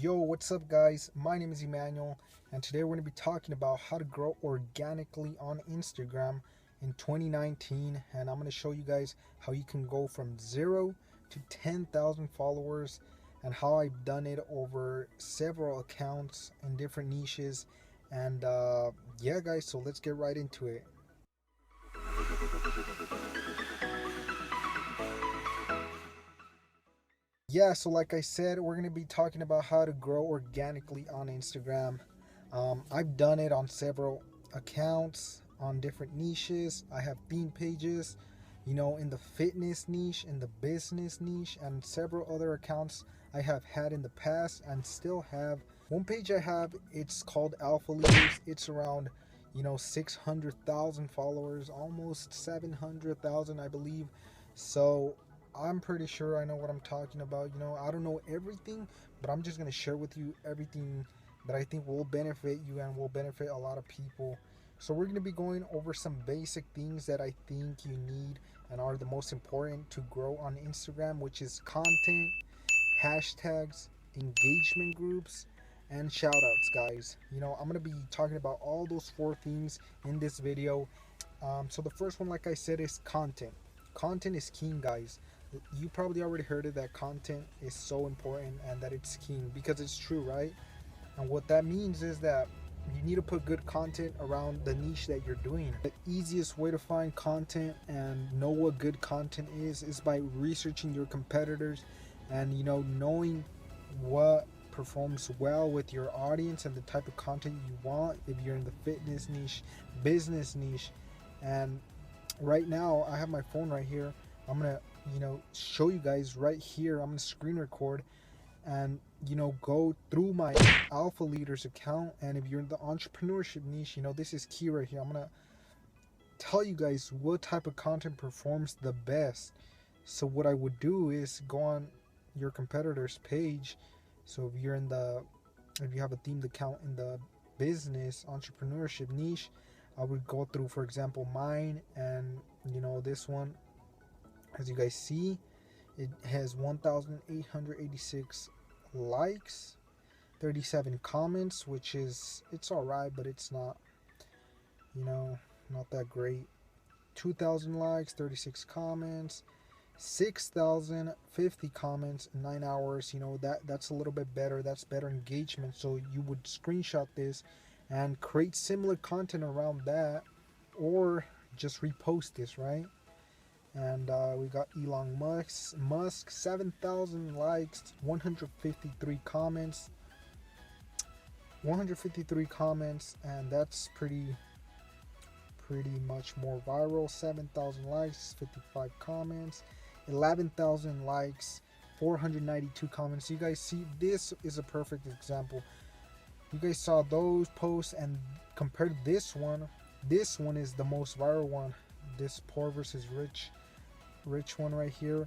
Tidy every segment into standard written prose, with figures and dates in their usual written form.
Yo, what's up, guys? My name is Emmanuel, and today we're going to be talking about how to grow organically on Instagram in 2019. And I'm going to show you guys how you can go from 0 to 10,000 followers and how I've done it over several accounts in different niches. And yeah, guys, so let's get right into it. Yeah, so like I said, we're going to be talking about how to grow organically on Instagram. I've done it on several accounts, on different niches. I have theme pages, in the fitness niche, in the business niche, and several other accounts I have had in the past and still have. One page I have, it's called Alpha Leaders. It's around, 600,000 followers, almost 700,000, I believe. So I'm pretty sure I know what I'm talking about. I don't know everything, but I'm just going to share with you everything that I think will benefit you and will benefit a lot of people. So we're going to be going over some basic things that I think you need and are the most important to grow on Instagram, which is content, hashtags, engagement groups, and shoutouts, guys. I'm going to be talking about all those four things in this video. So the first one, like I said, is content. Content is king, guys. You probably already heard it, that content is so important and that it's king, because it's true, right? And what that means is that you need to put good content around the niche that you're doing. The easiest way to find content and know what good content is by researching your competitors and knowing what performs well with your audience and the type of content you want if you're in the fitness niche, business niche. And right now I have my phone right here. I'm gonna show you guys right here. I'm gonna screen record and go through my Alpha Leaders account. And if you're in the entrepreneurship niche, this is key right here. I'm gonna tell you guys what type of content performs the best. So what I would do is go on your competitor's page. So if you have a themed account in the business entrepreneurship niche, I would go through, for example, mine, and this one, as you guys see, it has 1,886 likes, 37 comments, which is, it's alright, but it's not, not that great. 2,000 likes, 36 comments, 6,050 comments in 9 hours. That's a little bit better. That's better engagement. So you would screenshot this and create similar content around that, or just repost this, right? And we got Elon Musk, 7,000 likes, 153 comments, and that's pretty much more viral. 7,000 likes, 55 comments, 11,000 likes, 492 comments. You guys see, this is a perfect example. You guys saw those posts, and compared to this one is the most viral one. This poor versus rich one right here.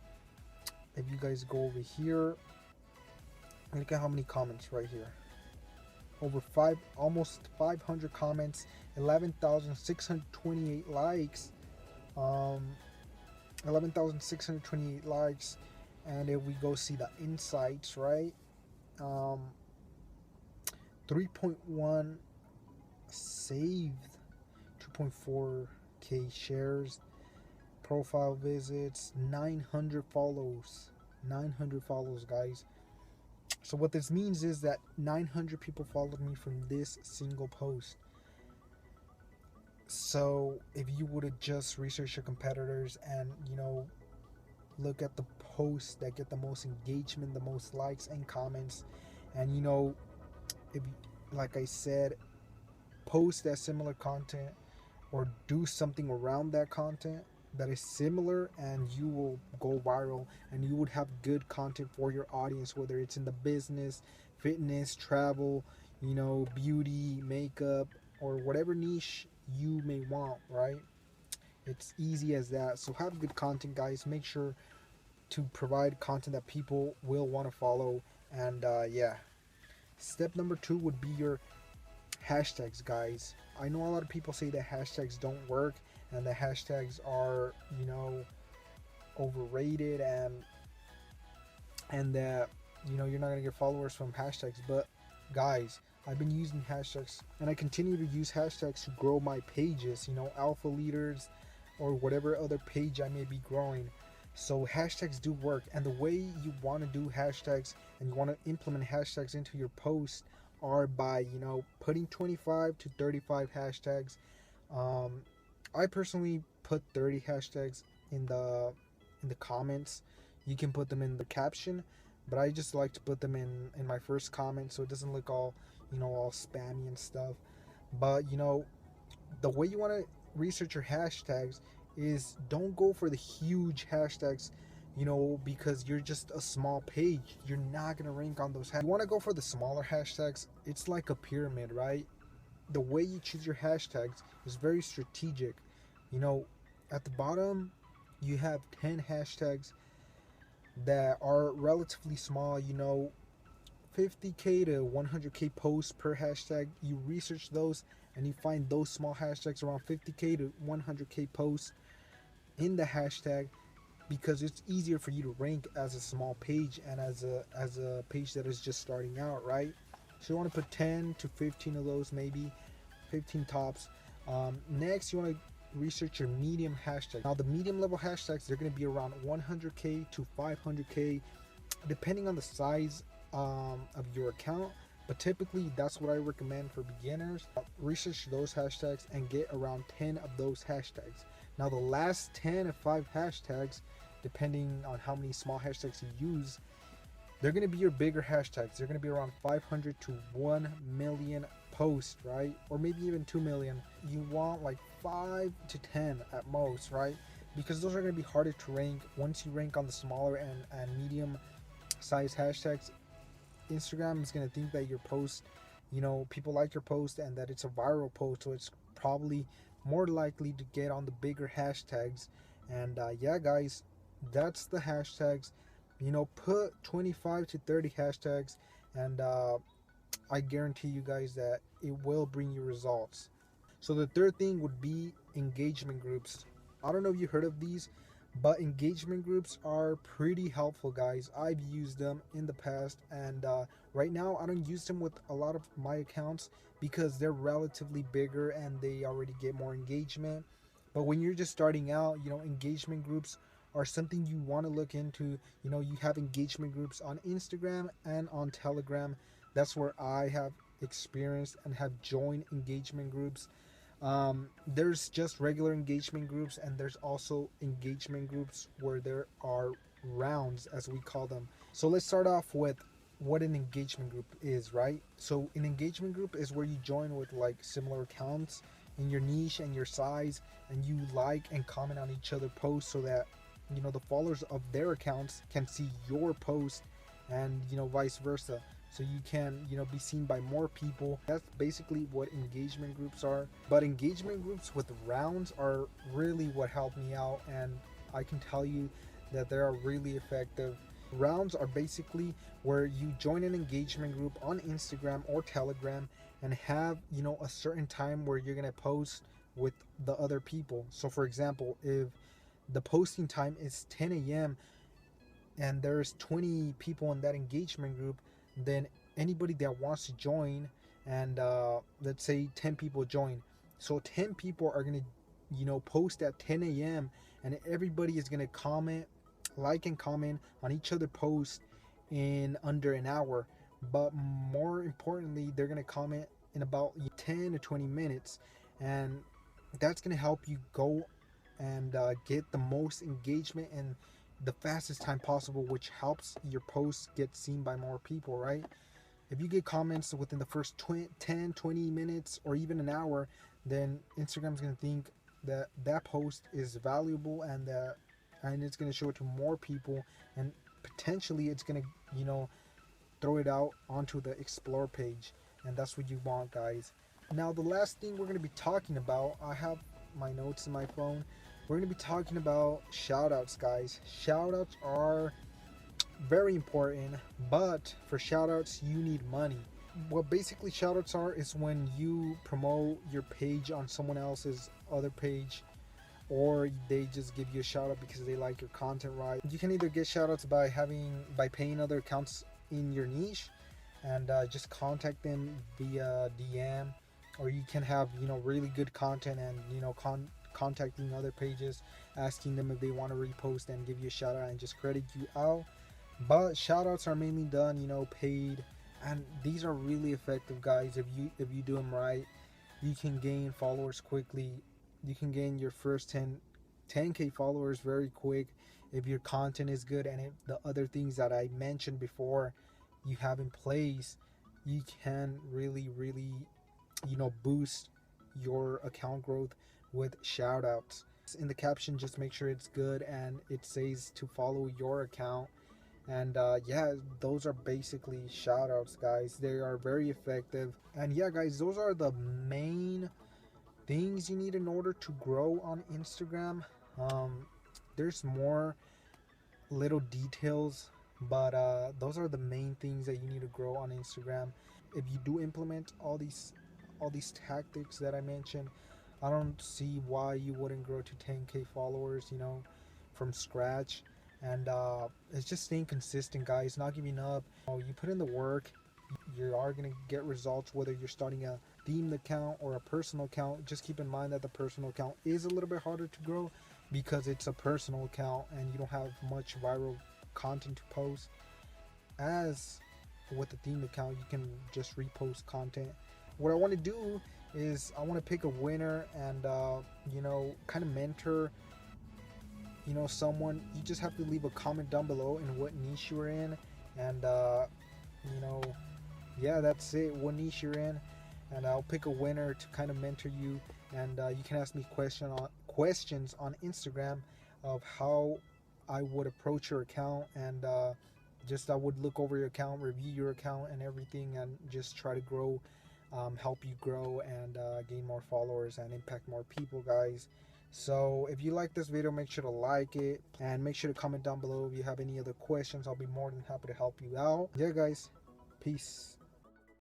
If you guys go over here, look at how many comments right here. Almost 500 comments, 11,628 likes. 11,628 likes. And if we go see the insights, right? 3.1 saved, 2.4k shares, profile visits, 900 follows, guys. So what this means is that 900 people followed me from this single post. So if you would have just researched your competitors and look at the posts that get the most engagement, the most likes and comments, and if, like I said, post that similar content or do something around that content that is similar, and you will go viral, and you would have good content for your audience, whether it's in the business, fitness, travel, beauty, makeup, or whatever niche you may want, right? It's easy as that. So have good content, guys. Make sure to provide content that people will want to follow. And yeah, step number 2 would be your hashtags, guys. I know a lot of people say that hashtags don't work and the hashtags are overrated, and that you're not gonna get followers from hashtags. But guys, I've been using hashtags and I continue to use hashtags to grow my pages, alpha leaders or whatever other page I may be growing. So hashtags do work, and the way you want to do hashtags and you want to implement hashtags into your post are by putting 25 to 35 hashtags. um, I personally put 30 hashtags in the comments. You can put them in the caption, but I just like to put them in my first comment so it doesn't look all spammy and stuff. But the way you want to research your hashtags is don't go for the huge hashtags, because you're just a small page. You're not going to rank on those hashtags. You want to go for the smaller hashtags. It's like a pyramid, right? The way you choose your hashtags is very strategic. You know, at the bottom, you have 10 hashtags that are relatively small, 50k to 100k posts per hashtag. You research those and you find those small hashtags around 50k to 100k posts in the hashtag, because it's easier for you to rank as a small page and as a page that is just starting out, right? So you want to put 10 to 15 of those, maybe 15 tops. Next, you want to research your medium hashtag. Now, the medium level hashtags, they're going to be around 100k to 500k, depending on the size of your account. But typically, that's what I recommend for beginners. Research those hashtags and get around 10 of those hashtags. Now, the last 10 of 5 hashtags, depending on how many small hashtags you use, they're going to be your bigger hashtags. They're going to be around 500 to 1 million posts, right? Or maybe even 2 million. You want like 5 to 10 at most, right? Because those are going to be harder to rank. Once you rank on the smaller and medium size hashtags, Instagram is going to think that your post, people like your post and that it's a viral post. So it's probably more likely to get on the bigger hashtags. And yeah, guys, that's the hashtags. Put 25 to 30 hashtags, and I guarantee you guys that it will bring you results. So the third thing would be engagement groups. I don't know if you heard of these, but engagement groups are pretty helpful, guys. I've used them in the past, and right now I don't use them with a lot of my accounts because they're relatively bigger and they already get more engagement. But when you're just starting out, engagement groups are something you want to look into. You have engagement groups on Instagram and on Telegram. That's where I have experienced and have joined engagement groups. There's just regular engagement groups, and there's also engagement groups where there are rounds, as we call them. So let's start off with what an engagement group is, right? So an engagement group is where you join with like similar accounts in your niche and your size, and you like and comment on each other posts so that the followers of their accounts can see your post, and vice versa, so you can be seen by more people. That's basically what engagement groups are. But engagement groups with rounds are really what helped me out, and I can tell you that they are really effective. Rounds are basically where you join an engagement group on Instagram or Telegram and have a certain time where you're going to post with the other people. So for example, if the posting time is 10 a.m. and there's 20 people in that engagement group, then anybody that wants to join, and let's say 10 people join, so 10 people are going to post at 10 a.m. and everybody is going to like and comment on each other post in under an hour. But more importantly, they're going to comment in about 10 to 20 minutes, and that's going to help you go and get the most engagement in the fastest time possible, which helps your posts get seen by more people, right? If you get comments within the first 10, 20 minutes or even an hour, then Instagram's going to think that that post is valuable, and it's going to show it to more people, and potentially it's going to throw it out onto the explore page, and that's what you want, guys. Now, the last thing we're going to be talking about, I have my notes in my phone. We're going to be talking about shoutouts, guys. Shoutouts are very important, but for shoutouts, you need money. What basically shoutouts are is when you promote your page on someone else's other page, or they just give you a shout out because they like your content, right? You can either get shout outs by paying other accounts in your niche, and just contact them via DM, or you can have really good content and contacting other pages, asking them if they want to repost and give you a shout out and just credit you out. But shout outs are mainly done paid, and these are really effective, guys. If you do them right, you can gain followers quickly. You can gain your first 10k followers very quick if your content is good, and if the other things that I mentioned before you have in place, you can really boost your account growth with shout outs. In the caption, just make sure it's good and it says to follow your account. And yeah, those are basically shout outs, guys. They are very effective. And yeah, guys, those are the main things you need in order to grow on Instagram. There's more little details, but those are the main things that you need to grow on Instagram. If you do implement all these tactics that I mentioned, I don't see why you wouldn't grow to 10k followers, from scratch. And it's just staying consistent, guys, not giving up. You put in the work, you are going to get results, whether you're starting a themed account or a personal account. Just keep in mind that the personal account is a little bit harder to grow because it's a personal account and you don't have much viral content to post. As with the themed account, you can just repost content. What I want to do is I want to pick a winner and kind of mentor someone. You just have to leave a comment down below in what niche you're in, and you know yeah, that's it, what niche you're in, and I'll pick a winner to kind of mentor you. And you can ask me questions on Instagram of how I would approach your account, and just I would look over your account, review your account and everything, and just try to grow, help you grow and gain more followers and impact more people, guys. So if you like this video, make sure to like it and make sure to comment down below if you have any other questions. I'll be more than happy to help you out. Yeah, guys, peace.